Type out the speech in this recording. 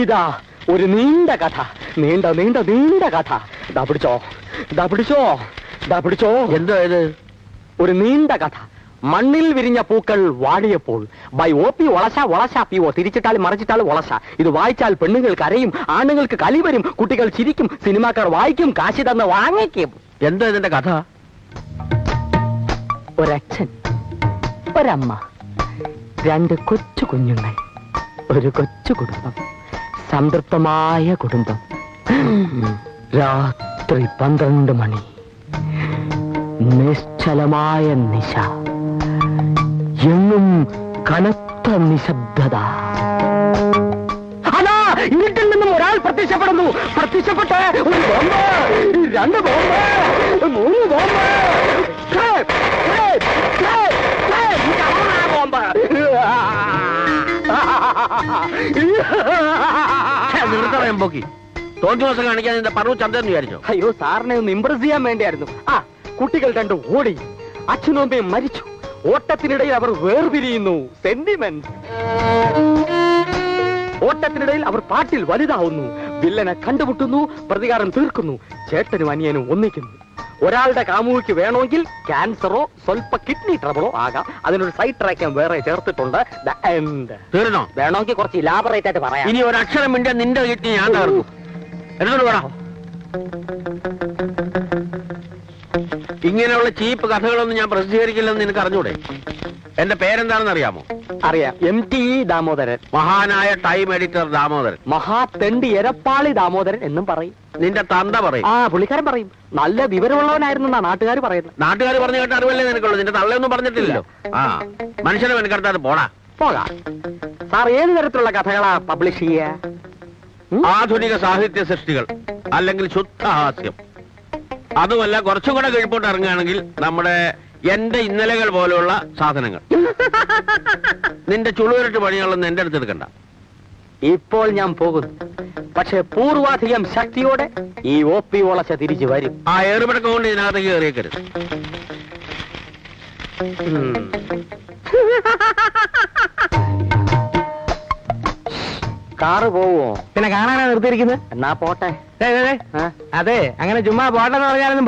ഇതാ ഒരു നീണ്ട കഥ, നീണ്ട നീണ്ട നീണ്ട കഥ. ദാ പിടിച്ചോ. എന്തോ ഇത്? ഒരു നീണ്ട കഥ. മണ്ണിൽ വിരിഞ്ഞ പൂക്കൾ വാടിയപ്പോൾ ബൈ OP വളശ PO. തിരിച്ചിട്ടാൽ മറിച്ചിട്ടാൽ വളശ. ഇത് വായിച്ചാൽ പെണ്ണുങ്ങൾ കരയും, ആണുങ്ങൾക്ക് കലി വരും, കുട്ടികൾ ചിരിക്കും, സിനിമാക്കാർ വായിക്കും, കാശി തന്ന് വാങ്ങിക്കും. എന്തോ ഇതിന്റെ കഥ? ഒരച്ഛൻ, ഒരമ്മ, 2 കൊച്ചു കുഞ്ഞുങ്ങൾ, ഒരു കൊച്ചു കുടുംബം, സംതൃപ്തമായ കുടുംബം. രാത്രി 12 മണി, നിശ്ചലമായ നിശ, എങ്ങും കനത്ത നിശബ്ദത. അതാ ഇരുട്ടിൽ നിന്നും ഒരാൾ പ്രത്യക്ഷപ്പെടുന്നു. പ്രത്യക്ഷപ്പെട്ട് ഒരു ബോംബ്, 2 ബോംബ്, 3 ബോംബ്, നിർത്തറയമ്പോക്കി തോന്നി ദിവസം കാണിക്കാൻ നിന്റെ പറഞ്ഞു ചന്ദ്രൻ വിചാരിച്ചോ? അയ്യോ, സാറിനെ ഒന്ന് ഇംപ്രസ് ചെയ്യാൻ വേണ്ടിയായിരുന്നു. കുട്ടികൾ 2 ഓടി, അച്ഛനും അമ്മയും മരിച്ചു. ഓട്ടത്തിനിടയിൽ അവർ വേർപിരിയുന്നു. സെന്റിമെന്റ്. ഓട്ടത്തിനിടയിൽ അവർ പാട്ടിൽ വലുതാവുന്നു. വില്ലനെ കണ്ടുമുട്ടുന്നു, പ്രതികാരം തീർക്കുന്നു. ചേട്ടനും അനിയനും ഒന്നിക്കുന്നു. ഒരാളുടെ കാമുകിക്ക് വേണമെങ്കിൽ ക്യാൻസറോ സ്വൽപ്പ കിഡ്നി ട്രബിളോ ആകാം. അതിനൊരു സൈഡ് ട്രാക്ക് വേറെ ചേർത്തിട്ടുണ്ട്. തീർന്നോ? വേണമെങ്കിൽ കുറച്ച് ഇലാബറേറ്റ് ആയിട്ട് പറയാം. ഇനി ഒരക്ഷരം മിണ്ടാൻ നിന്റെ കിഡ്നി ഞാൻ തകർക്കും. എന്നോട് പറ. ഇങ്ങനെയുള്ള ചീപ്പ് കഥകളൊന്നും ഞാൻ പ്രസിദ്ധീകരിക്കില്ലെന്ന് നിനക്ക് അറിഞ്ഞൂടെ? എന്റെ പേരെന്താണെന്ന് അറിയാമോ? അറിയാം. MTE ദാമോദരൻ. മഹാനായ ടൈം എഡിറ്റർ ദാമോദരൻ. മഹാതെണ്ടി എരപ്പാളി ദാമോദരൻ എന്നും പറയും. നിന്റെ തന്ത പറയും. പുള്ളിക്കാരൻ പറയും. നല്ല വിവരമുള്ളവനായിരുന്നാ നാട്ടുകാർ പറയുന്നത്. നാട്ടുകാർ പറഞ്ഞു കേട്ട അറിവല്ലേ നിനക്കുള്ളൂ. നിന്റെ തള്ളയൊന്നും പറഞ്ഞിട്ടില്ലല്ലോ. മനുഷ്യനെ മെനക്കെടുത്താതെ പോകാം. സാർ ഏത് തരത്തിലുള്ള കഥകളാ പബ്ലിഷ് ചെയ്യുക? ആധുനിക സാഹിത്യ സൃഷ്ടികൾ, അല്ലെങ്കിൽ ശുദ്ധഹാസ്യം. അതുമല്ല, കുറച്ചും കൂടെ കീഴ്പോട്ട് ഇറങ്ങുകയാണെങ്കിൽ നമ്മുടെ എന്റെ ഇന്നലകൾ പോലെയുള്ള സാധനങ്ങൾ. നിന്റെ ചുളുവിരട്ട് പണികളൊന്നും എന്റെ അടുത്ത് എടുക്കണ്ട. ഇപ്പോൾ ഞാൻ പോകുന്നു. പക്ഷെ പൂർവാധികം ശക്തിയോടെ ഈ OP വളശ തിരിച്ചു വരും. ആ ഏറുപടക്കം കൊണ്ട് ഇതിനകത്തേക്ക് കയറിയേക്കരുത്. കാറ് പോവോ? പിന്നെ കാണാനാണ് നിർത്തിയിരിക്കുന്നത്. എന്നാ പോട്ടെ. അതെ, അങ്ങനെ ചുമ്മാ പോട്ടെന്ന് പറഞ്ഞാലൊന്നും